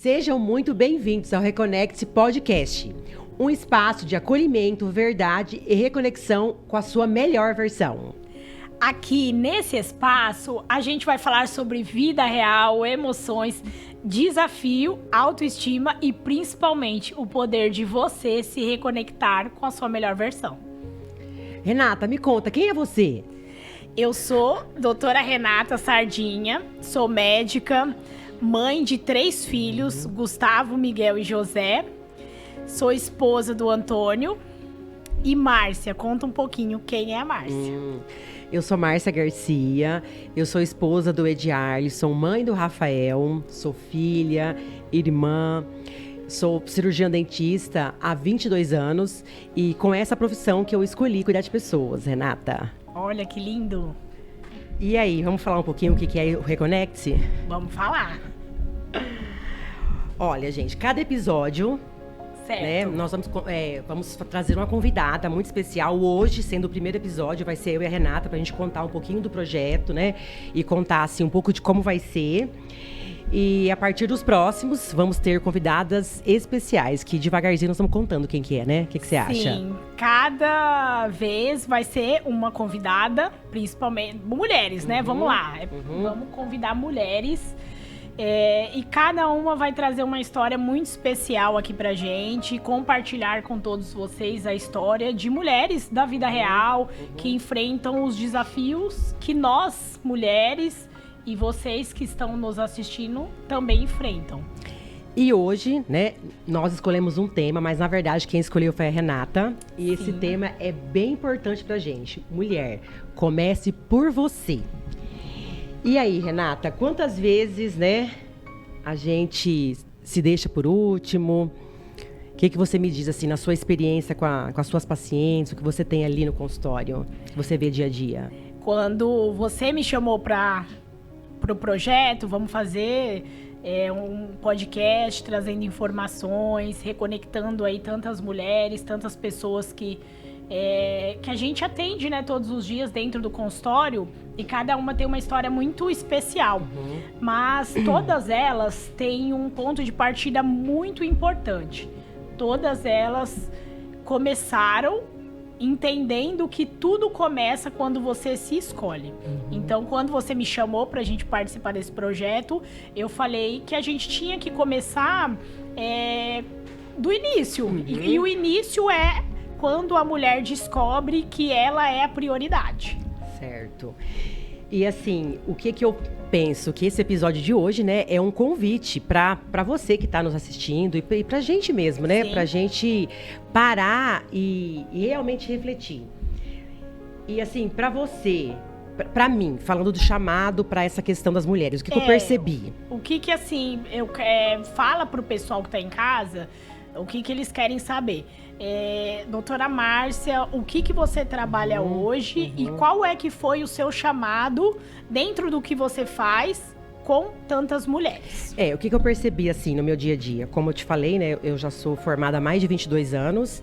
Sejam muito bem-vindos ao Reconecte Podcast, um espaço de acolhimento, verdade e reconexão com a sua melhor versão. Aqui nesse espaço, a gente vai falar sobre vida real, emoções, desafio, autoestima e principalmente o poder de você se reconectar com a sua melhor versão. Renata, me conta, quem é você? Eu sou doutora Renata Sardinha, sou médica, mãe de 3 filhos, Gustavo, Miguel e José. Sou esposa do Antônio. E Márcia, conta um pouquinho quem é a Márcia. Eu sou Márcia Garcia, eu sou esposa do Ediarle, sou mãe do Rafael, sou filha, irmã, sou cirurgiã dentista há 22 anos e com essa profissão que eu escolhi cuidar de pessoas, Renata. Olha que lindo! E aí, vamos falar um pouquinho o que é o Reconecte? Vamos falar! Olha, gente, cada episódio... Certo. Né? Nós vamos trazer uma convidada muito especial. Hoje, sendo o primeiro episódio, vai ser eu e a Renata pra gente contar um pouquinho do projeto, né? E contar, assim, um pouco de como vai ser. E a partir dos próximos, vamos ter convidadas especiais, que devagarzinho nós estamos contando quem que é, né? O que você acha? Sim, cada vez vai ser uma convidada, principalmente mulheres, né? Vamos lá, vamos convidar mulheres. E cada uma vai trazer uma história muito especial aqui pra gente, compartilhar com todos vocês a história de mulheres da vida real que enfrentam os desafios que nós, mulheres, e vocês que estão nos assistindo também enfrentam. E hoje, né, nós escolhemos um tema, mas na verdade quem escolheu foi a Renata. E esse tema é bem importante pra gente. Mulher, comece por você. E aí, Renata, quantas vezes, né, a gente se deixa por último? O que você me diz, assim, na sua experiência com as suas pacientes, o que você tem ali no consultório, que você vê dia a dia? Quando você me chamou para o projeto, vamos fazer um podcast trazendo informações, reconectando aí tantas mulheres, tantas pessoas que a gente atende, né, todos os dias dentro do consultório, e cada uma tem uma história muito especial. Mas todas elas têm um ponto de partida muito importante. Todas elas começaram entendendo que tudo começa quando você se escolhe. Então, quando você me chamou para a gente participar desse projeto, eu falei que a gente tinha que começar do início. E o início é quando a mulher descobre que ela é a prioridade. Certo. E assim, o que eu penso? Que esse episódio de hoje, né, é um convite para você que está nos assistindo e pra gente mesmo, né? Sim. Pra gente parar e realmente refletir. E assim, para você, para mim, falando do chamado para essa questão das mulheres, o que eu percebi? O que assim, fala pro pessoal que tá em casa, o que eles querem saber. Doutora Márcia, o que você trabalha hoje e qual é que foi o seu chamado dentro do que você faz com tantas mulheres? O que eu percebi, assim, no meu dia a dia? Como eu te falei, né, eu já sou formada há mais de 22 anos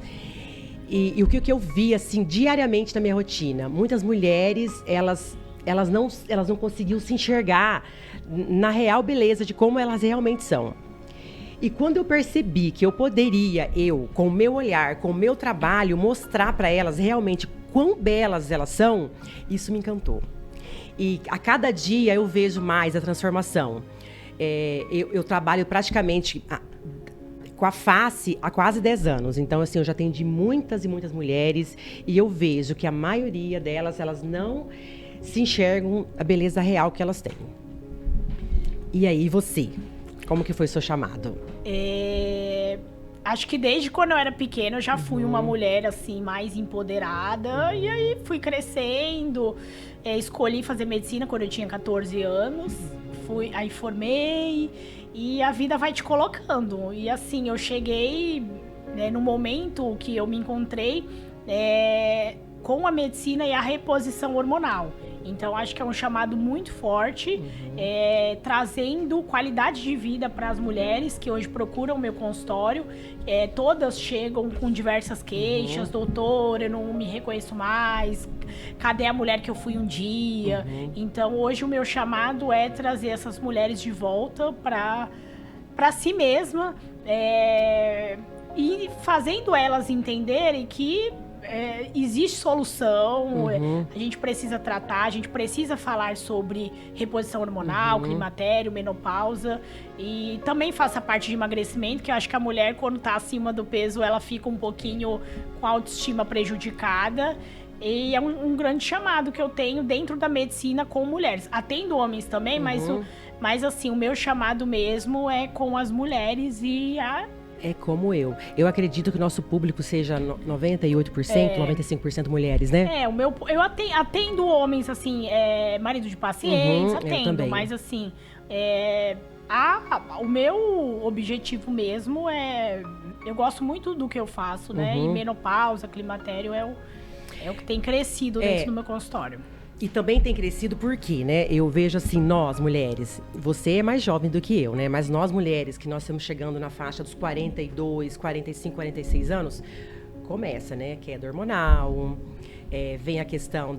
e o que eu vi, assim, diariamente na minha rotina? Muitas mulheres, elas não conseguiam se enxergar na real beleza de como elas realmente são. E quando eu percebi que eu poderia, com o meu olhar, com o meu trabalho, mostrar para elas realmente quão belas elas são, isso me encantou. E a cada dia eu vejo mais a transformação. Eu trabalho praticamente com a face há quase 10 anos. Então, assim, eu já atendi muitas e muitas mulheres e eu vejo que a maioria delas, elas não se enxergam a beleza real que elas têm. E aí, você? Como que foi o seu chamado? Acho que desde quando eu era pequena eu já fui uma mulher assim mais empoderada. E aí fui crescendo, escolhi fazer medicina quando eu tinha 14 anos. Aí formei e a vida vai te colocando. E assim, eu cheguei, né, no momento que eu me encontrei com a medicina e a reposição hormonal. Então, acho que é um chamado muito forte, trazendo qualidade de vida para as mulheres que hoje procuram o meu consultório. Todas chegam com diversas queixas. Doutor, eu não me reconheço mais. Cadê a mulher que eu fui um dia? Então, hoje o meu chamado é trazer essas mulheres de volta para para si mesma, e fazendo elas entenderem que existe solução, a gente precisa tratar, a gente precisa falar sobre reposição hormonal, climatério, menopausa, e também faça parte de emagrecimento, que eu acho que a mulher, quando tá acima do peso, ela fica um pouquinho com a autoestima prejudicada. E é um grande chamado que eu tenho dentro da medicina com mulheres. Atendo homens também, mas assim, o meu chamado mesmo é com as mulheres e É como eu. Eu acredito que o nosso público seja 98%, 95% mulheres, né? Eu atendo homens, assim, marido de pacientes, atendo, mas assim, o meu objetivo mesmo eu gosto muito do que eu faço, né? E menopausa, climatério é o que tem crescido dentro do meu consultório. E também tem crescido porque, né? Eu vejo assim, nós mulheres, você é mais jovem do que eu, né? Mas nós mulheres, que nós estamos chegando na faixa dos 42, 45, 46 anos, começa, né? Queda hormonal, vem a questão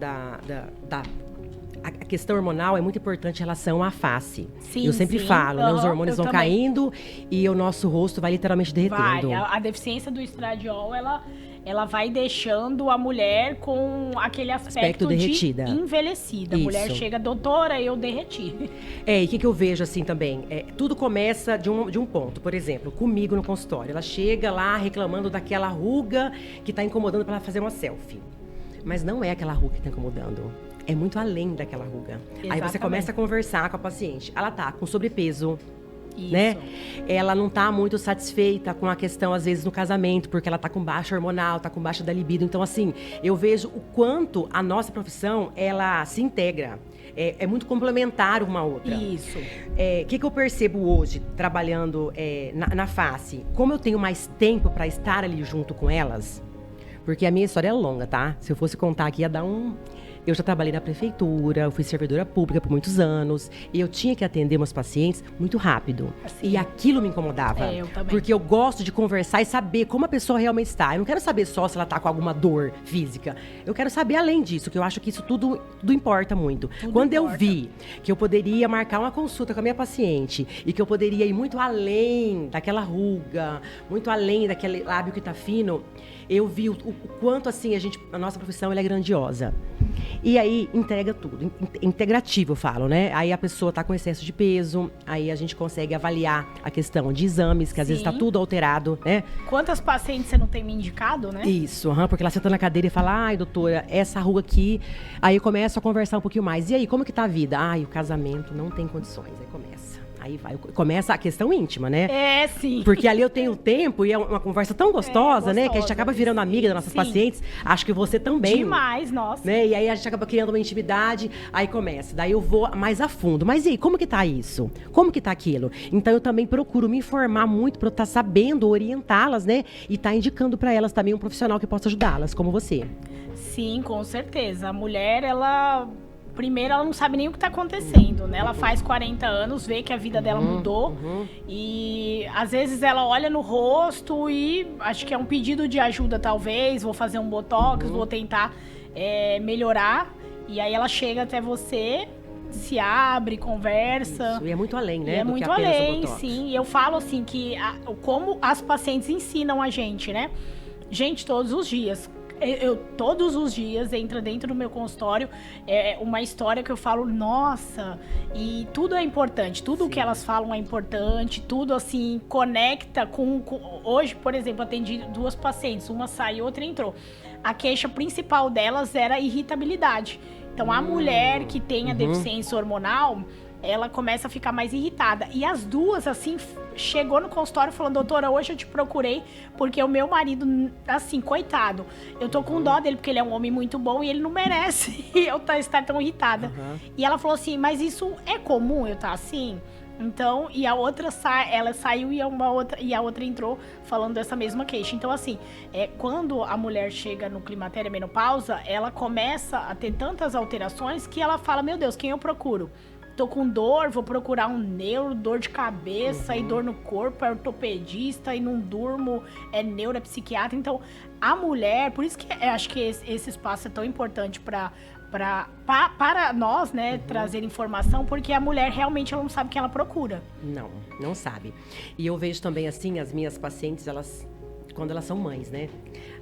a questão hormonal é muito importante em relação à face. Sim, eu sempre falo, né? Os hormônios vão caindo e o nosso rosto vai literalmente derretendo. A deficiência do estradiol, ela vai deixando a mulher com aquele aspecto derretida, de envelhecida. Isso. A mulher chega, doutora, eu derreti. E o que eu vejo assim também? Tudo começa de um ponto. Por exemplo, comigo no consultório. Ela chega lá reclamando daquela ruga que está incomodando para ela fazer uma selfie. Mas não é aquela ruga que está incomodando. É muito além daquela ruga. Exatamente. Aí você começa a conversar com a paciente. Ela tá com sobrepeso. Isso. Né? Ela não tá muito satisfeita com a questão, às vezes, no casamento, porque ela tá com baixa hormonal, tá com baixa da libido. Então, assim, eu vejo o quanto a nossa profissão, ela se integra. É muito complementar uma outra. Isso. O que eu percebo hoje, trabalhando na face? Como eu tenho mais tempo para estar ali junto com elas, porque a minha história é longa, tá? Se eu fosse contar aqui, ia dar Eu já trabalhei na prefeitura, eu fui servidora pública por muitos anos. E eu tinha que atender meus pacientes muito rápido. Assim, e aquilo me incomodava. Eu também. Porque eu gosto de conversar e saber como a pessoa realmente está. Eu não quero saber só se ela está com alguma dor física. Eu quero saber além disso, que eu acho que isso tudo importa muito. Quando eu vi que eu poderia marcar uma consulta com a minha paciente e que eu poderia ir muito além daquela ruga, muito além daquele lábio que está fino, eu vi o quanto, assim, a nossa profissão ela é grandiosa. E aí, entrega tudo. Integrativo, eu falo, né? Aí a pessoa tá com excesso de peso, aí a gente consegue avaliar a questão de exames, que às vezes tá tudo alterado, né? Quantas pacientes você não tem me indicado, né? Isso, porque ela senta na cadeira e fala, ai, doutora, essa ruga aqui. Aí eu começo a conversar um pouquinho mais. E aí, como que tá a vida? Ai, o casamento não tem condições. Aí começa. Aí começa a questão íntima, né? Sim. Porque ali eu tenho tempo e é uma conversa tão gostosa, né? Que a gente acaba virando amiga das nossas pacientes. Acho que você também. Demais, nossa. Né? E aí a gente acaba criando uma intimidade, aí começa. Daí eu vou mais a fundo. Mas e aí, como que tá isso? Como que tá aquilo? Então eu também procuro me informar muito para eu estar sabendo orientá-las, né? E estar indicando para elas também um profissional que possa ajudá-las, como você. Sim, com certeza. A mulher, primeiro, ela não sabe nem o que está acontecendo, né? Ela faz 40 anos, vê que a vida dela mudou. E, às vezes, ela olha no rosto e acho que é um pedido de ajuda, talvez. Vou fazer um botox, vou tentar melhorar. E aí, ela chega até você, se abre, conversa. Isso, e é muito além, né? É do muito que apenas além, o botox. sim. E eu falo, assim, que como as pacientes ensinam a gente, né? Gente, todos os dias. Todos os dias entra dentro do meu consultório uma história que eu falo, nossa, e tudo é importante, tudo o que elas falam é importante, tudo assim, conecta com... Hoje, por exemplo, atendi 2 pacientes, uma saiu, outra entrou. A queixa principal delas era irritabilidade. Então, a mulher que tem a deficiência hormonal, ela começa a ficar mais irritada. E as duas, assim, chegou no consultório falando, doutora, hoje eu te procurei porque o meu marido, assim, coitado, eu tô com dó dele porque ele é um homem muito bom e ele não merece eu estar tão irritada. E ela falou assim, mas isso é comum eu estar assim? Então, e a outra ela saiu e a outra entrou falando dessa mesma queixa. Então, assim, quando a mulher chega no climatério e menopausa, ela começa a ter tantas alterações que ela fala, meu Deus, quem eu procuro? Tô com dor, vou procurar um neuro, dor de cabeça e dor no corpo, é ortopedista e não durmo, é neuro, é psiquiatra. Então, a mulher, por isso que eu acho que esse espaço é tão importante para para nós, né, trazer informação, porque a mulher realmente ela não sabe o que ela procura. Não sabe. E eu vejo também, assim, as minhas pacientes, quando elas são mães, né?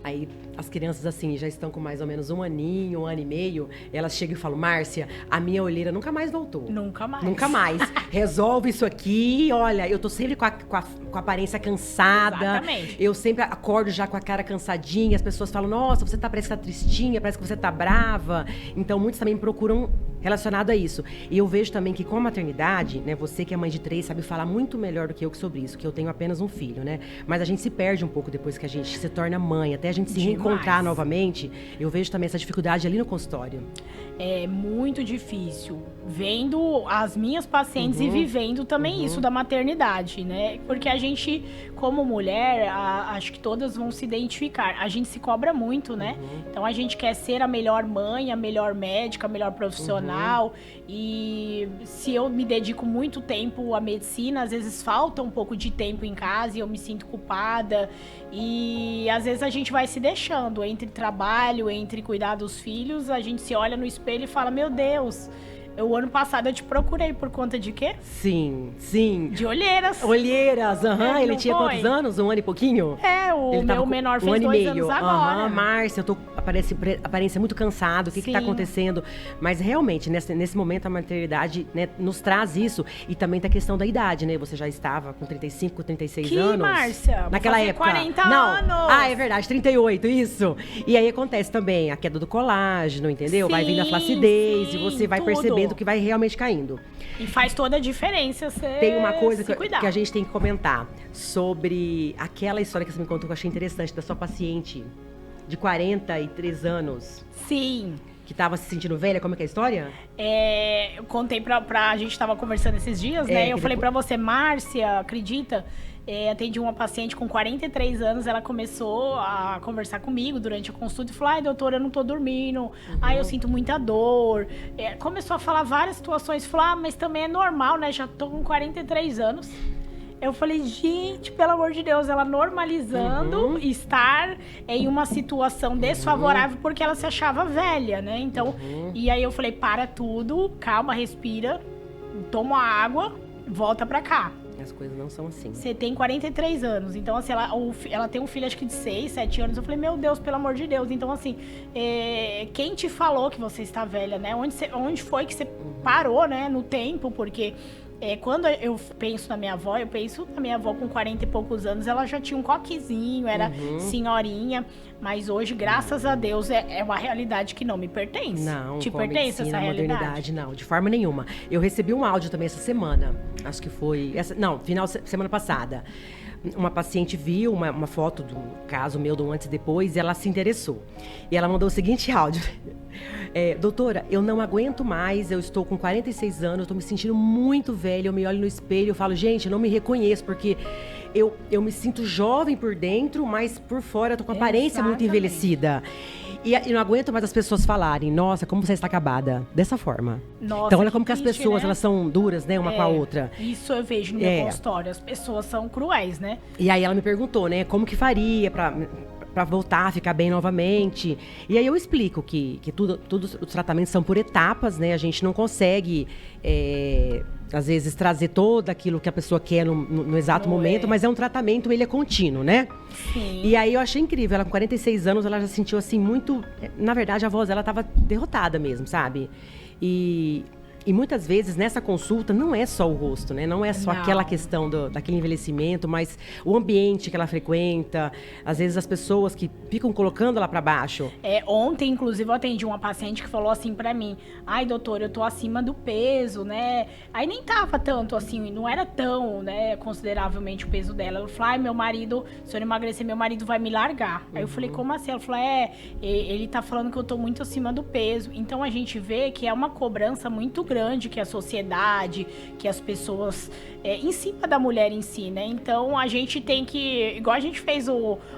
Aí as crianças, assim, já estão com mais ou menos 1 aninho, 1 ano e meio. Elas chegam e falam, Márcia, a minha olheira nunca mais voltou. Nunca mais. Nunca mais. Resolve isso aqui. Olha, eu tô sempre com a aparência cansada. Exatamente. Eu sempre acordo já com a cara cansadinha. As pessoas falam, nossa, parece que tá tristinha, parece que você tá brava. Então, muitos também procuram relacionado a isso. E eu vejo também que com a maternidade, né, você que é mãe de 3 sabe falar muito melhor do que eu sobre isso, que eu tenho apenas um filho, né? Mas a gente se perde um pouco depois que a gente se torna mãe, até a gente se reencontrar novamente. Eu vejo também essa dificuldade ali no consultório. É muito difícil. Vendo as minhas pacientes e vivendo também isso da maternidade, né? Porque a gente, como mulher, acho que todas vão se identificar. A gente se cobra muito, né? Então a gente quer ser a melhor mãe, a melhor médica, a melhor profissional. E se eu me dedico muito tempo à medicina, às vezes falta um pouco de tempo em casa e eu me sinto culpada. E às vezes a gente vai se deixando entre trabalho, entre cuidar dos filhos, a gente se olha no espelho e fala, meu Deus, o ano passado eu te procurei por conta de quê? Sim. De olheiras. Olheiras, ele tinha quantos anos? 1 ano e pouquinho? O meu menor fez 2 anos agora. Márcia, eu tô aparência muito cansado, o que tá acontecendo? Mas realmente, nesse momento, a maternidade, né, nos traz isso. E também tem a questão da idade, né? Você já estava com 35, 36 anos. Márcia? Naquela época. 40 anos. É verdade, 38, isso. E aí acontece também a queda do colágeno, entendeu? Vai vindo a flacidez e você vai percebendo que vai realmente caindo. E faz toda a diferença Tem uma coisa que a gente tem que comentar sobre aquela história que você me contou que eu achei interessante, da sua paciente de 43 anos. Sim. Que tava se sentindo velha, como é que é a história? Eu contei a gente tava conversando esses dias, né? Eu falei pra você, Márcia, acredita? Atendi uma paciente com 43 anos, ela começou a conversar comigo durante a consulta e falou, ai, doutora, eu não tô dormindo, ai, eu sinto muita dor. Começou a falar várias situações, falou, mas também é normal, né, já tô com 43 anos. Eu falei, gente, pelo amor de Deus, ela normalizando estar em uma situação desfavorável porque ela se achava velha, né? Então, e aí eu falei, para tudo, calma, respira, toma água, volta pra cá. As coisas não são assim. Você tem 43 anos, então assim, ela tem um filho acho que de 6, 7 anos. Eu falei, meu Deus, pelo amor de Deus. Então assim, quem te falou que você está velha, né? Onde foi que você parou, né, no tempo? Porque quando eu penso na minha avó, com 40 e poucos anos, ela já tinha um coquezinho, era senhorinha. Mas hoje, graças a Deus, é uma realidade que não me pertence. Não, te pertence essa realidade? Modernidade, não, de forma nenhuma. Eu recebi um áudio também essa semana, acho que foi... final de semana passada. Uma paciente viu uma foto do caso meu do antes e depois e ela se interessou. E ela mandou o seguinte áudio. Doutora, eu não aguento mais, eu estou com 46 anos, eu estou me sentindo muito velha, eu me olho no espelho, eu falo, gente, eu não me reconheço, porque eu me sinto jovem por dentro, mas por fora eu tô com a aparência muito envelhecida. E não aguento mais as pessoas falarem, nossa, como você está acabada. Dessa forma. Nossa, então, olha como que as triste, pessoas, né? elas são duras, né, uma com a outra. Isso eu vejo no meu consultório. As pessoas são cruéis, né? E aí ela me perguntou, né, como que faria pra voltar a ficar bem novamente. E aí eu explico que todos os tratamentos são por etapas, né? A gente não consegue... às vezes, trazer todo aquilo que a pessoa quer no exato momento, mas é um tratamento, ele é contínuo, né? Sim. E aí eu achei incrível, ela com 46 anos, ela já sentiu assim muito... Na verdade, a voz dela estava derrotada mesmo, sabe? E muitas vezes, nessa consulta, não é só o rosto, né? Não é só aquela questão daquele envelhecimento, mas o ambiente que ela frequenta. Às vezes, as pessoas que ficam colocando ela para baixo. Ontem, inclusive, eu atendi uma paciente que falou assim pra mim, ai, doutora, eu tô acima do peso, né? Aí nem tava tanto assim, não era tão, né, consideravelmente o peso dela. Ela falou, ai, meu marido, se eu não emagrecer, meu marido vai me largar. Aí eu falei, como assim? Ela falou, ele tá falando que eu tô muito acima do peso. Então, a gente vê que é uma cobrança muito grande que a sociedade, que as pessoas em cima da mulher em si, né? Então a gente tem que, igual a gente fez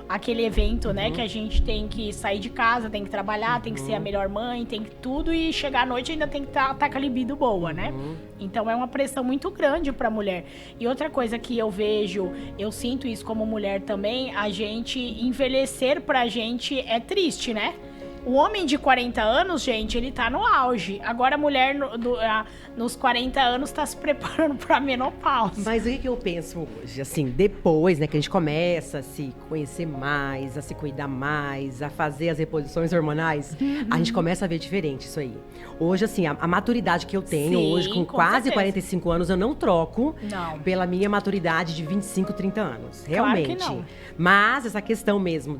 aquele evento, né? Que a gente tem que sair de casa, tem que trabalhar, tem que ser a melhor mãe, tem que tudo e chegar à noite ainda tem que tá com a libido boa, né? Então é uma pressão muito grande pra mulher. E outra coisa que eu vejo, eu sinto isso como mulher também, a gente envelhecer pra gente é triste, né? O homem de 40 anos, gente, ele tá no auge. Agora a mulher nos 40 anos tá se preparando pra menopausa. Mas o que eu penso hoje? Assim, depois, né, que a gente começa a se conhecer mais, a se cuidar mais, a fazer as reposições hormonais, a gente começa a ver diferente isso aí. Hoje, assim, a maturidade que eu tenho hoje, com quase certeza. 45 anos, eu não troco Não. pela minha maturidade de 25, 30 anos. Claro Realmente. que não. Mas essa questão mesmo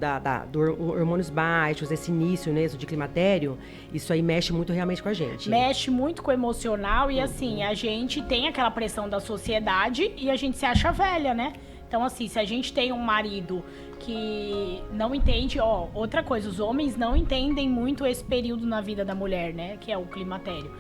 do hormônios baixos, esse início mesmo de climatério, isso aí mexe muito realmente com a gente. Mexe muito com o emocional e assim, a gente tem aquela pressão da sociedade e a gente se acha velha, né? Então assim, se a gente tem um marido que não entende, outra coisa, os homens não entendem muito esse período na vida da mulher, né? Que é o climatério.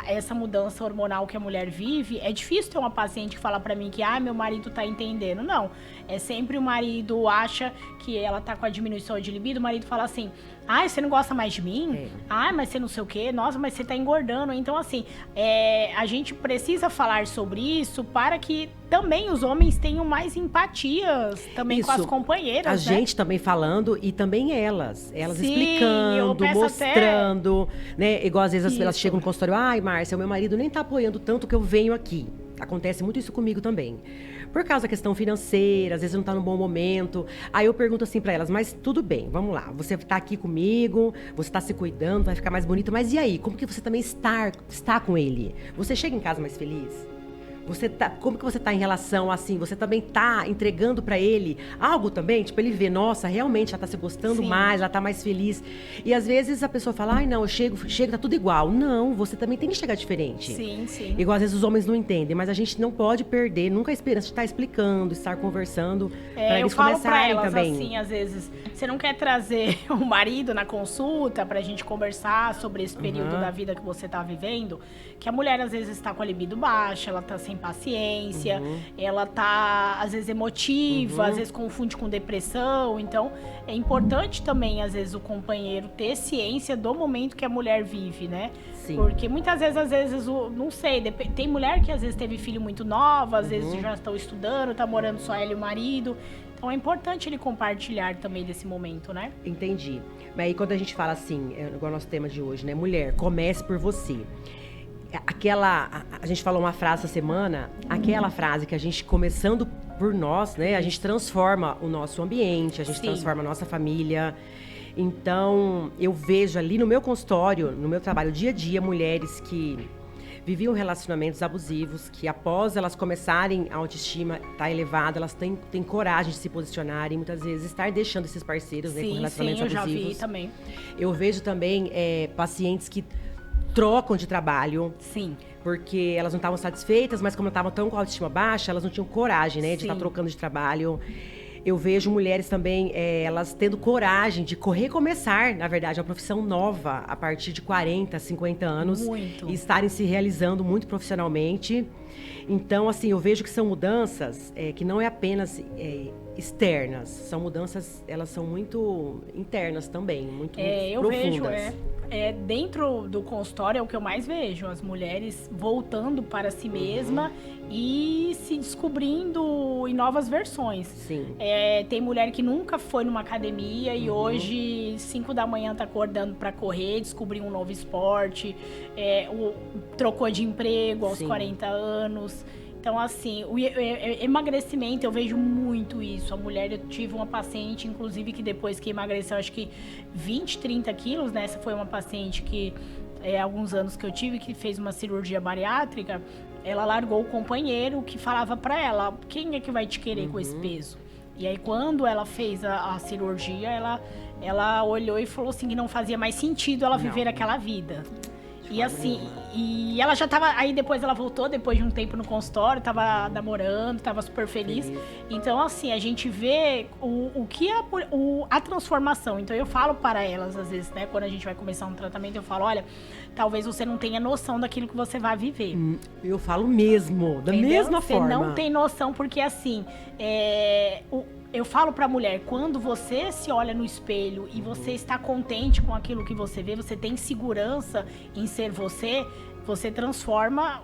Essa mudança hormonal que a mulher vive, é difícil ter uma paciente que fala pra mim que, meu marido tá entendendo. Não, é sempre o marido acha que ela tá com a diminuição de libido, o marido fala assim, você não gosta mais de mim? Mas você não sei o quê, nossa, mas você tá engordando. Então, assim, a gente precisa falar sobre isso para que também os homens tenham mais empatias também com as companheiras, a gente também falando e também elas Sim, explicando, mostrando, né? Igual às vezes elas chegam no consultório, Márcia, o meu marido nem tá apoiando tanto que eu venho aqui. Acontece muito isso comigo também. Por causa da questão financeira, às vezes não tá num bom momento. Aí eu pergunto assim pra elas, mas tudo bem, vamos lá. Você tá aqui comigo, você tá se cuidando, vai ficar mais bonita. Mas e aí, como que você também está com ele? Você chega em casa mais feliz? Como que você tá em relação, assim, você também tá entregando pra ele algo também? Tipo, ele vê, nossa, realmente ela tá se gostando mais, ela tá mais feliz. E às vezes a pessoa fala, não, eu chego, tá tudo igual. Não, você também tem que chegar diferente. Sim. Igual às vezes os homens não entendem, mas a gente não pode perder nunca a esperança de estar explicando, estar conversando, pra eles começarem também. Eu falo pra elas assim, às vezes, você não quer trazer o marido na consulta pra gente conversar sobre esse período da vida que você tá vivendo? Que a mulher às vezes está com a libido baixa, ela tá sem paciência, ela tá, às vezes, emotiva, às vezes confunde com depressão. Então, é importante também, às vezes, o companheiro ter ciência do momento que a mulher vive, né? Sim. Porque muitas vezes, não sei, tem mulher que às vezes teve filho muito nova, às vezes já estão estudando, tá morando só ela e o marido. Então, é importante ele compartilhar também desse momento, né? Entendi. Mas aí, quando a gente fala assim, igual o nosso tema de hoje, né? Mulher, comece por você. A gente falou uma frase essa semana, aquela frase que a gente, começando por nós, né? A gente transforma o nosso ambiente, a gente transforma a nossa família. Então, eu vejo ali no meu consultório, no meu trabalho, dia a dia, mulheres que viviam relacionamentos abusivos, que após elas começarem a autoestima tá elevada, elas têm coragem de se posicionar e muitas vezes estar deixando esses parceiros, né, com relacionamentos abusivos. Eu já vi também. Eu vejo também pacientes que trocam de trabalho. Sim. Porque elas não estavam satisfeitas, mas como estavam tão com a autoestima baixa, elas não tinham coragem, né, de estar trocando de trabalho. Eu vejo mulheres também, elas tendo coragem de recomeçar, na verdade, uma profissão nova a partir de 40, 50 anos. Muito. E estarem se realizando muito profissionalmente. Então, assim, eu vejo que são mudanças que não é apenas externas. São mudanças, elas são muito internas também, muito eu profundas. Vejo, dentro do consultório é o que eu mais vejo, as mulheres voltando para si mesma e se descobrindo em novas versões. Sim. Tem mulher que nunca foi numa academia e hoje, 5 da manhã, tá acordando para correr, descobriu um novo esporte, trocou de emprego aos 40 anos. Então, assim, o emagrecimento, eu vejo muito isso. A mulher, eu tive uma paciente, inclusive, que depois que emagreceu, acho que 20, 30 quilos, né? Essa foi uma paciente que, há alguns anos que eu tive, que fez uma cirurgia bariátrica. Ela largou o companheiro que falava pra ela, quem é que vai te querer com esse peso? E aí, quando ela fez a cirurgia, ela olhou e falou assim, que não fazia mais sentido ela viver aquela vida. E assim, e ela já tava, aí depois ela voltou, depois de um tempo no consultório, tava namorando, tava super feliz. Então, assim, a gente vê o que a transformação. Então, eu falo para elas, às vezes, né, quando a gente vai começar um tratamento, eu falo, olha, talvez você não tenha noção daquilo que você vai viver. Eu falo mesmo, da mesma forma. Você não tem noção, porque assim, eu falo pra mulher, quando você se olha no espelho e você está contente com aquilo que você vê, você tem segurança em ser você, Você transforma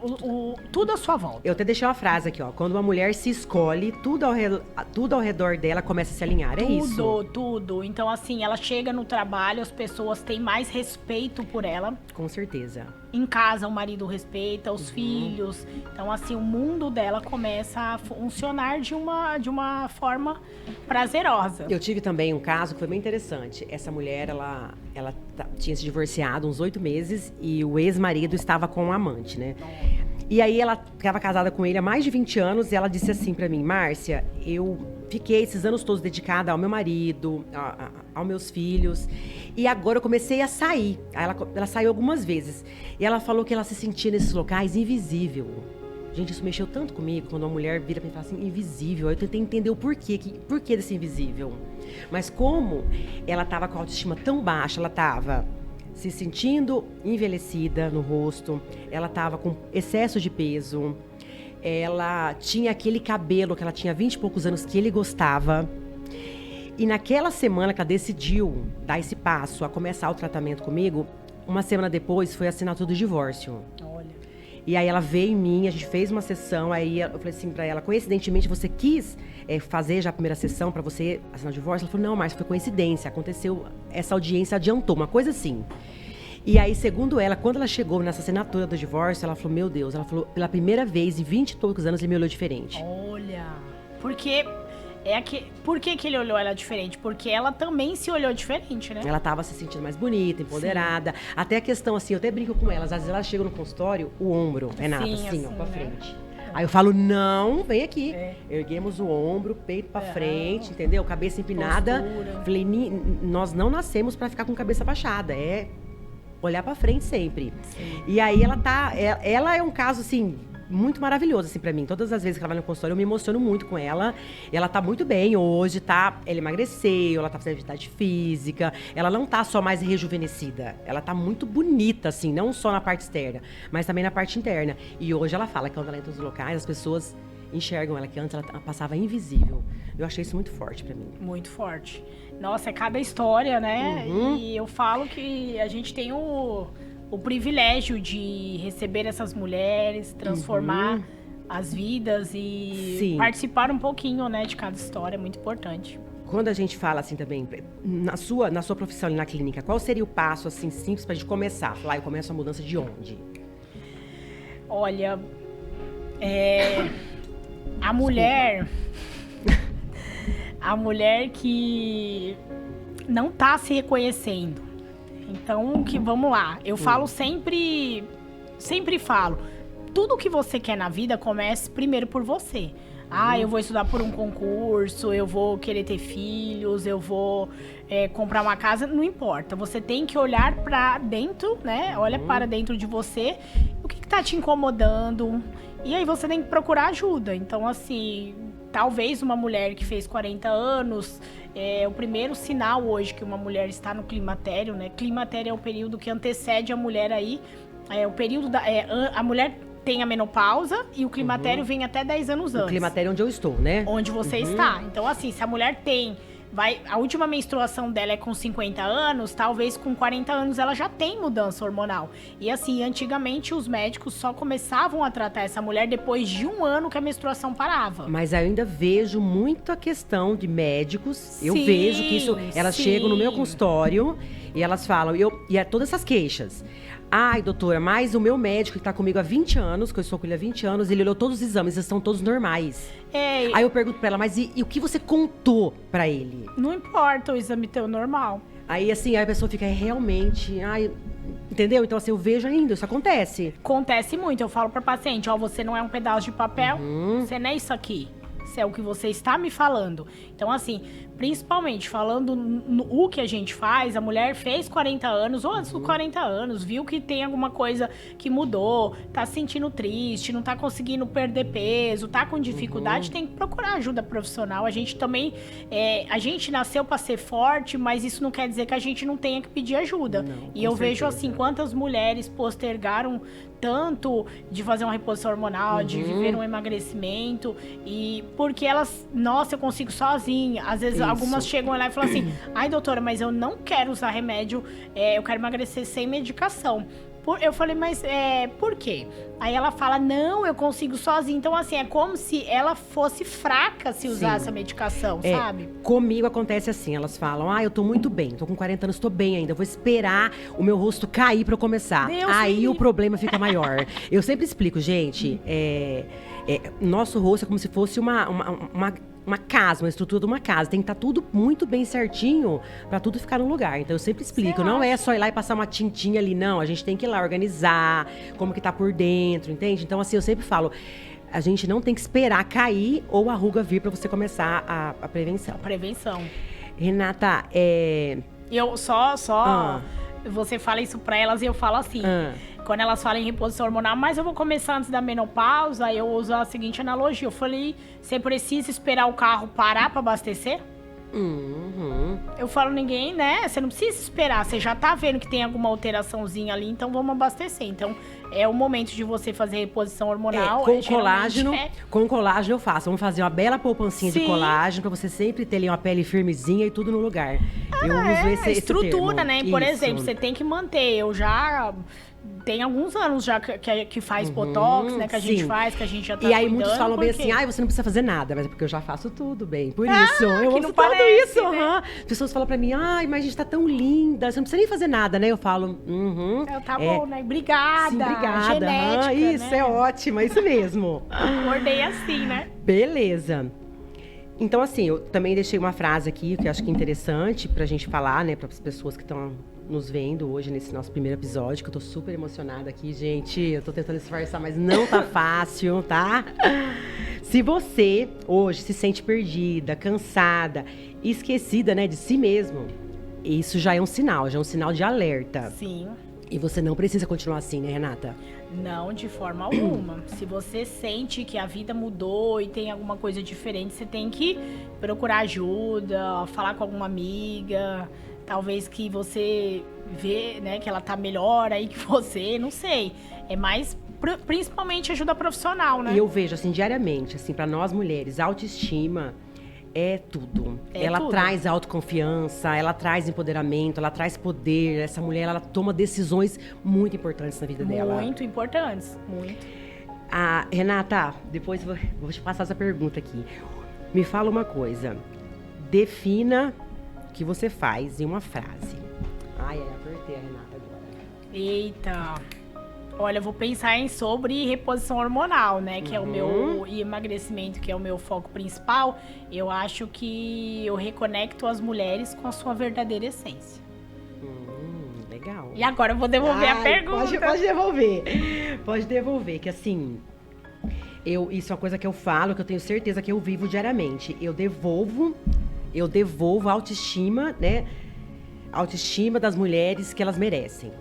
tudo à sua volta. Eu até deixei uma frase aqui, ó. Quando uma mulher se escolhe, tudo ao redor dela começa a se alinhar. É isso? Tudo. Então, assim, ela chega no trabalho, as pessoas têm mais respeito por ela. Com certeza. Em casa, o marido respeita, os filhos. Então, assim, o mundo dela começa a funcionar de uma forma prazerosa. Eu tive também um caso que foi bem interessante. Essa mulher, ela tinha se divorciado uns 8 meses e o ex-marido estava com um amante, né? E aí ela estava casada com ele há mais de 20 anos e ela disse assim pra mim: Márcia, eu fiquei esses anos todos dedicada ao meu marido, aos meus filhos, e agora eu comecei a sair. Aí ela saiu algumas vezes e ela falou que ela se sentia nesses locais invisível. Gente, isso mexeu tanto comigo, quando uma mulher vira pra mim e fala assim, invisível. Aí eu tentei entender o porquê desse invisível. Mas como ela tava com a autoestima tão baixa, ela tava se sentindo envelhecida no rosto, ela tava com excesso de peso, ela tinha aquele cabelo que ela tinha 20 e poucos anos que ele gostava. E naquela semana que ela decidiu dar esse passo a começar o tratamento comigo, uma semana depois foi a assinatura do divórcio. Olha. E aí ela veio em mim, a gente fez uma sessão, aí eu falei assim pra ela, coincidentemente você quis fazer já a primeira sessão pra você assinar o divórcio? Ela falou, não, Márcia, foi coincidência, aconteceu, essa audiência adiantou, uma coisa assim. E aí, segundo ela, quando ela chegou nessa assinatura do divórcio, ela falou, meu Deus, ela falou, pela primeira vez em 20 e poucos anos ele me olhou diferente. Olha, porque... Por que ele olhou ela diferente? Porque ela também se olhou diferente, né? Ela tava se sentindo mais bonita, empoderada. Sim. Até a questão, assim, eu até brinco com elas. Às vezes elas chegam no consultório, o ombro, Renata, assim, ó, pra frente. Aí eu falo, não, vem aqui. Erguemos o ombro, peito pra frente, entendeu? Cabeça empinada. Postura. Falei, nós não nascemos pra ficar com cabeça baixada. É olhar pra frente sempre. Sim. E aí ela é um caso, assim... muito maravilhoso, assim, pra mim. Todas as vezes que ela vai no consultório, eu me emociono muito com ela. Ela tá muito bem hoje, tá? Ela emagreceu, ela tá fazendo atividade física. Ela não tá só mais rejuvenescida. Ela tá muito bonita, assim, não só na parte externa, mas também na parte interna. E hoje ela fala que quando ela entra nos locais, as pessoas enxergam ela, que antes ela passava invisível. Eu achei isso muito forte pra mim. Muito forte. Nossa, é cada história, né? E eu falo que a gente tem o privilégio de receber essas mulheres, transformar as vidas e participar um pouquinho, né, de cada história, é muito importante. Quando a gente fala assim também, na sua profissão ali na clínica, qual seria o passo assim simples pra gente começar? Falar, eu começo a mudança de onde? Olha, a mulher que não tá se reconhecendo. Então, vamos lá. Eu falo sempre falo, tudo que você quer na vida comece primeiro por você. Eu vou estudar por um concurso, eu vou querer ter filhos, eu vou comprar uma casa, não importa. Você tem que olhar pra dentro, né? Olha para dentro de você, o que tá te incomodando. E aí você tem que procurar ajuda. Então, assim, talvez uma mulher que fez 40 anos... o primeiro sinal hoje que uma mulher está no climatério, né? Climatério é o período que antecede a mulher aí. O período a mulher tem a menopausa e o climatério vem até 10 anos antes. O climatério é onde eu estou, né? Onde você está. Então, assim, se a mulher a última menstruação dela é com 50 anos, talvez com 40 anos ela já tem mudança hormonal. E assim, antigamente os médicos só começavam a tratar essa mulher depois de 1 ano que a menstruação parava. Mas eu ainda vejo muito a questão de médicos. Eu vejo que isso, elas chegam no meu consultório e elas falam, e todas essas queixas. Ai, doutora, mas o meu médico que tá comigo há 20 anos, que eu estou com ele há 20 anos, ele olhou todos os exames, eles estão todos normais. Aí eu pergunto pra ela, mas e o que você contou pra ele? Não importa, o exame teu normal. Aí assim, a pessoa fica realmente, entendeu? Então assim, eu vejo ainda, isso acontece. Acontece muito, eu falo pra paciente, você não é um pedaço de papel, você não é isso aqui. Isso é o que você está me falando. Então, assim, principalmente falando o que a gente faz, a mulher fez 40 anos, ou antes dos 40 anos, viu que tem alguma coisa que mudou, tá se sentindo triste, não tá conseguindo perder peso, tá com dificuldade, tem que procurar ajuda profissional. A gente também, a gente nasceu para ser forte, mas isso não quer dizer que a gente não tenha que pedir ajuda. Não, e eu vejo, assim, quantas mulheres postergaram tanto de fazer uma reposição hormonal, de viver um emagrecimento, e porque elas, nossa, eu consigo sozinha. Às vezes algumas chegam lá e falam assim, ai doutora, mas eu não quero usar remédio, eu quero emagrecer sem medicação. Eu falei, mas por quê? Aí ela fala, não, eu consigo sozinha. Então, assim, é como se ela fosse fraca se usar essa medicação, sabe? Comigo acontece assim, elas falam, eu tô muito bem, tô com 40 anos, tô bem ainda, vou esperar o meu rosto cair pra eu começar. Aí o problema fica maior. Eu sempre explico, gente, nosso rosto é como se fosse uma casa, uma estrutura de uma casa. Tem que estar tudo muito bem certinho pra tudo ficar no lugar. Então eu sempre explico, não é só ir lá e passar uma tintinha ali, não. A gente tem que ir lá organizar como que tá por dentro, entende? Então assim, eu sempre falo, a gente não tem que esperar cair ou a ruga vir pra você começar a prevenção. Renata, Eu você fala isso pra elas e eu falo assim, quando elas falam em reposição hormonal, mas eu vou começar antes da menopausa, eu uso a seguinte analogia. Eu falei, você precisa esperar o carro parar pra abastecer? Eu falo, ninguém, né? Você não precisa esperar, você já tá vendo que tem alguma alteraçãozinha ali, então vamos abastecer. Então, é o momento de você fazer reposição hormonal. Com colágeno eu faço. Vamos fazer uma bela poupancinha de colágeno pra você sempre ter ali uma pele firmezinha e tudo no lugar. Eu uso esse estrutura, termo. né? Por exemplo, você tem que manter. Eu já... Tem alguns anos já que faz botox, né? Que a gente faz, que a gente já tá E aí muitos falam bem assim, você não precisa fazer nada. Mas é porque eu já faço tudo bem. Por isso, eu que uso não parece, tudo isso. né? As pessoas falam pra mim, mas a gente tá tão linda, você não precisa nem fazer nada, né? Eu falo, Tá bom, né? Obrigada. Sim, obrigada. Genética, isso, né? é ótimo, é isso mesmo. Acordei assim, né? Beleza. Então, assim, eu também deixei uma frase aqui que eu acho que é interessante pra gente falar, né? Para as pessoas que estão nos vendo hoje nesse nosso primeiro episódio, que eu tô super emocionada aqui, gente. Eu tô tentando disfarçar, mas não tá fácil, tá? Se você hoje se sente perdida, cansada, esquecida, né, de si mesmo, isso já é um sinal de alerta. Sim. E você não precisa continuar assim, né, Renata? Não, de forma alguma. Se você sente que a vida mudou e tem alguma coisa diferente, você tem que procurar ajuda, falar com alguma amiga, talvez que você vê, né, que ela tá melhor aí que você, não sei. É mais, principalmente ajuda profissional, né? E eu vejo, assim, diariamente, assim, pra nós mulheres, autoestima é tudo. Ela traz autoconfiança, ela traz empoderamento, ela traz poder. Essa mulher, ela toma decisões muito importantes na vida dela. Muito importantes, muito. Renata, depois vou te passar essa pergunta aqui. Me fala uma coisa. Defina o que você faz em uma frase. Apertei a Renata agora. Eita. Olha, eu vou pensar sobre reposição hormonal, né? Que é o meu... E emagrecimento, que é o meu foco principal. Eu acho que eu reconecto as mulheres com a sua verdadeira essência. Legal. E agora eu vou devolver a pergunta. Pode devolver. Pode devolver, que assim... Isso é uma coisa que eu falo, que eu tenho certeza que eu vivo diariamente. Eu devolvo a autoestima, né? A autoestima das mulheres que elas merecem.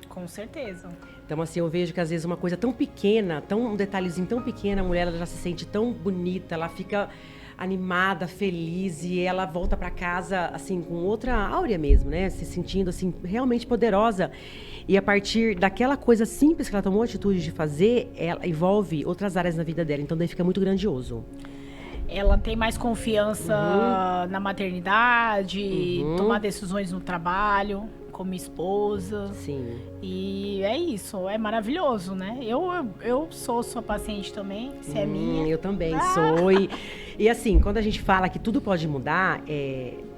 Com certeza. Então, assim, eu vejo que às vezes uma coisa tão pequena, um detalhezinho tão pequeno, a mulher ela já se sente tão bonita, ela fica animada, feliz e ela volta pra casa, assim, com outra áurea mesmo, né? Se sentindo, assim, realmente poderosa. E a partir daquela coisa simples que ela tomou a atitude de fazer, ela envolve outras áreas na vida dela. Então, daí fica muito grandioso. Ela tem mais confiança na maternidade, tomar decisões no trabalho, como esposa. Sim. E é isso, é maravilhoso, né? Eu sou sua paciente também, você é minha. Eu também sou. E assim, quando a gente fala que tudo pode mudar,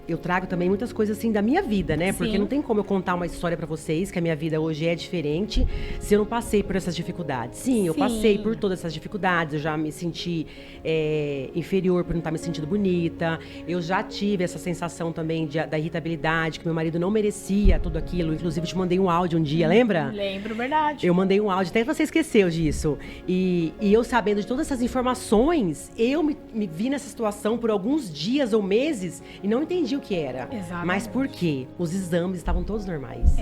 eu trago também muitas coisas assim da minha vida, né? Sim. Porque não tem como eu contar uma história pra vocês que a minha vida hoje é diferente se eu não passei por essas dificuldades. Sim, eu passei por todas essas dificuldades, eu já me senti inferior por não estar me sentindo bonita. Eu já tive essa sensação também da irritabilidade, que meu marido não merecia tudo aquilo. Inclusive, eu te mandei um áudio um dia, lembra? Lembro, verdade. Eu mandei um áudio, até você esqueceu disso. E eu sabendo de todas essas informações, eu me vi nessa situação por alguns dias ou meses e não entendi o que era. Exatamente. Mas por quê? Os exames estavam todos normais.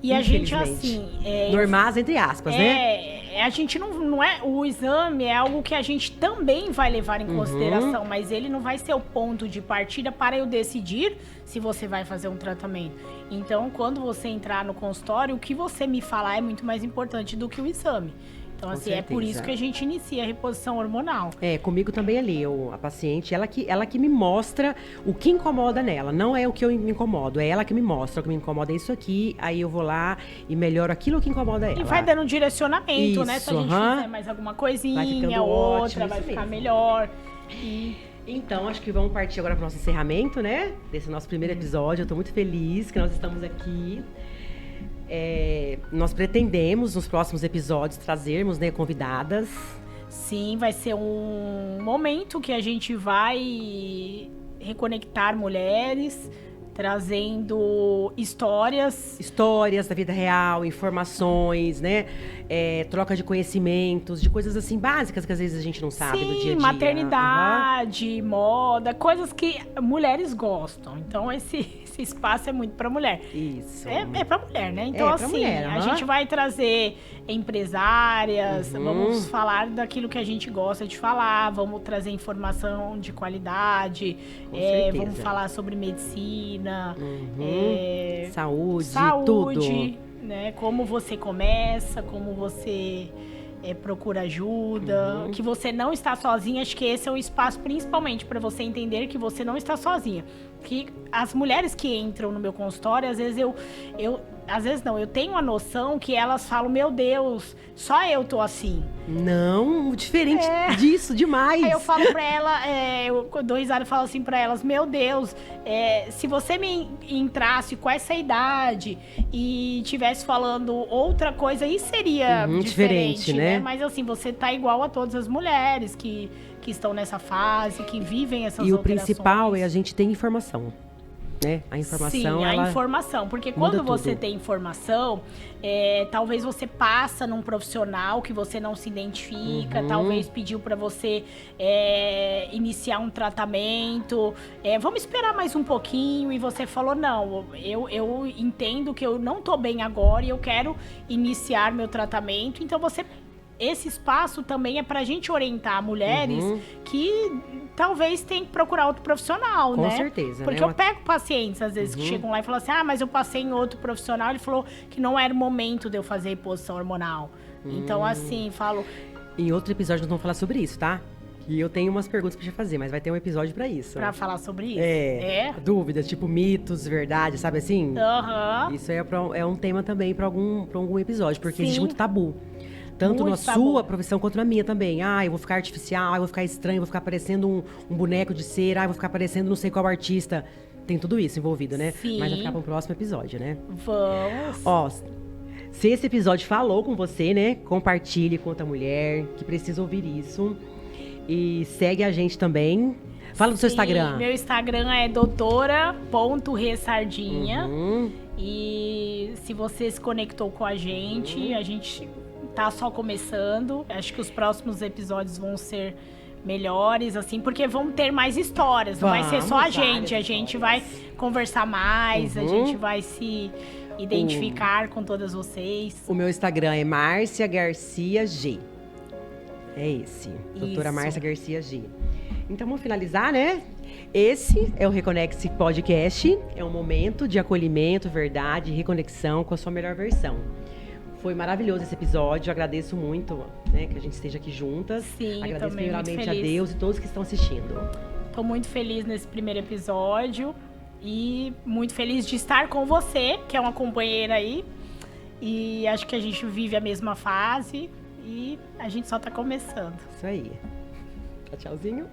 E a gente, assim... normais, entre aspas, né? A gente não é... O exame é algo que a gente também vai levar em consideração, mas ele não vai ser o ponto de partida para eu decidir se você vai fazer um tratamento. Então, quando você entrar no consultório, o que você me falar é muito mais importante do que o exame. Então, Com assim, é por certeza. isso que a gente inicia a reposição hormonal. Comigo também ali, a paciente, ela que me mostra o que incomoda nela. Não é o que eu me incomodo, é ela que me mostra. O que me incomoda é isso aqui, aí eu vou lá e melhoro aquilo que incomoda ela. E vai dando um direcionamento, né? Se a gente Isso, fizer mais alguma Vai coisinha, ficando outra, ótimo, vai isso ficar mesmo. melhor. E Então, acho que vamos partir agora para o nosso encerramento, né? Desse nosso primeiro episódio. Eu tô muito feliz que nós estamos aqui. Nós pretendemos, nos próximos episódios, trazermos, né, convidadas. sim, vai ser um momento que a gente vai reconectar mulheres, trazendo histórias. Histórias da vida real, informações, né? Troca de conhecimentos, de coisas assim básicas que às vezes a gente não sabe do dia a dia. Maternidade, moda, coisas que mulheres gostam. Então esse espaço é muito para mulher. Isso. É pra mulher, né? Então, pra assim, mulher, a gente vai trazer empresárias, Uhum. vamos falar daquilo que a gente gosta de falar, vamos trazer informação de qualidade, Com certeza. vamos falar sobre medicina, Uhum. Saúde, saúde, tudo. né? Como você começa, como você procura ajuda, que você não está sozinha. Acho que esse é o espaço principalmente para você entender que você não está sozinha. Que as mulheres que entram no meu consultório, às vezes eu tenho a noção que elas falam, meu Deus, só eu tô assim. Não, diferente disso, demais. Aí eu falo pra ela, eu dou risada e falo assim pra elas, meu Deus, se você me entrasse com essa idade e tivesse falando outra coisa, aí seria diferente, né? Mas assim, você tá igual a todas as mulheres que estão nessa fase, que vivem essas E o alterações. principal é a gente ter informação. Né? A informação, Sim, a ela informação. Porque muda quando você tudo. tem informação, talvez você passa num profissional que você não se identifica, talvez pediu para você iniciar um tratamento. Vamos esperar mais um pouquinho. E você falou, não, eu entendo que eu não tô bem agora e eu quero iniciar meu tratamento. Então esse espaço também é pra gente orientar mulheres que talvez tenham que procurar outro profissional, né? Com certeza, Porque né? eu pego pacientes, às vezes, que chegam lá e falam assim, mas eu passei em outro profissional, ele falou que não era o momento de eu fazer reposição hormonal. Então, assim, falo... Em outro episódio nós vamos falar sobre isso, tá? E eu tenho umas perguntas pra te fazer, mas vai ter um episódio pra isso. Pra falar sobre isso. Dúvidas, tipo mitos, verdade, sabe assim? Aham. Isso é um tema também pra algum episódio, porque existe Sim. muito tabu. Tanto Muito na tabu. sua profissão quanto na minha também. Eu vou ficar artificial, eu vou ficar estranho, eu vou ficar parecendo um boneco de cera, eu vou ficar parecendo não sei qual artista. Tem tudo isso envolvido, né? Sim. Mas vai ficar para um próximo episódio, né? Vamos. Ó, se esse episódio falou com você, né? Compartilhe com outra mulher que precisa ouvir isso. E segue a gente também. Fala do seu Sim, Instagram. Meu Instagram é doutora.resardinha. Uhum. E se você se conectou com a gente tá só começando. Acho que os próximos episódios vão ser melhores, assim, porque vão ter mais histórias. Não vai ser só a gente. A gente vai conversar mais, a gente vai se identificar com todas vocês. O meu Instagram é Márcia Garcia G. É esse. Doutora Isso. Márcia Garcia G. Então vamos finalizar, né? Esse é o Reconexe Podcast. É um momento de acolhimento, verdade, reconexão com a sua melhor versão. Foi maravilhoso esse episódio. Eu agradeço muito, né, que a gente esteja aqui juntas. Sim, eu agradeço também, muito primeiramente a feliz. Deus e todos que estão assistindo. Tô muito feliz nesse primeiro episódio e muito feliz de estar com você, que é uma companheira aí. E acho que a gente vive a mesma fase e a gente só tá começando. Isso aí. Tchauzinho.